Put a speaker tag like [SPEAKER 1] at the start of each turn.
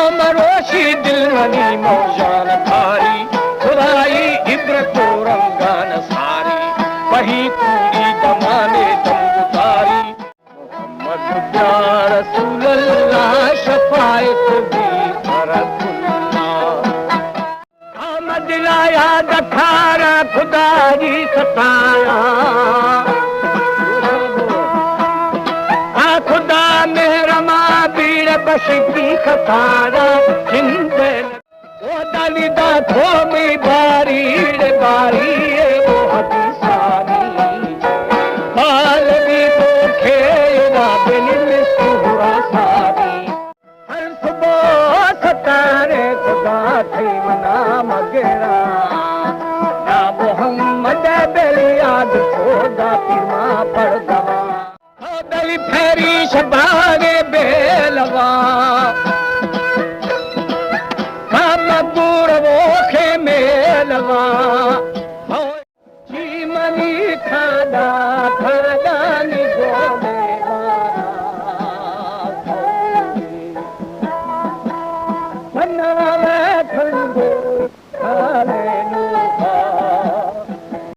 [SPEAKER 1] रोशी दिल मनी मौजान थारी खुदाई इब्रत रंगान सारी वही पूरी जमाने दम उतारी मोहम्मद या रसूल अल्लाह शफायत भी आमद लाया दखारा खुदा जी सताया खुदा मेहरमा बीड़ बशकी खतारा जिंदल वो दलिदा थोमी बारी बारी वो हदीसानी बाल भी तो खेरा बिन सुहरा सारी हर सुबह सतारे खुदा थे मना मगरा ना मोहम्मद बेलियाद खोदा पिमा पड़दा दली फेरी शबारे बेलवा मबूर वो खे मेलवा जी मनी खादा खादा नी गोमे बनावे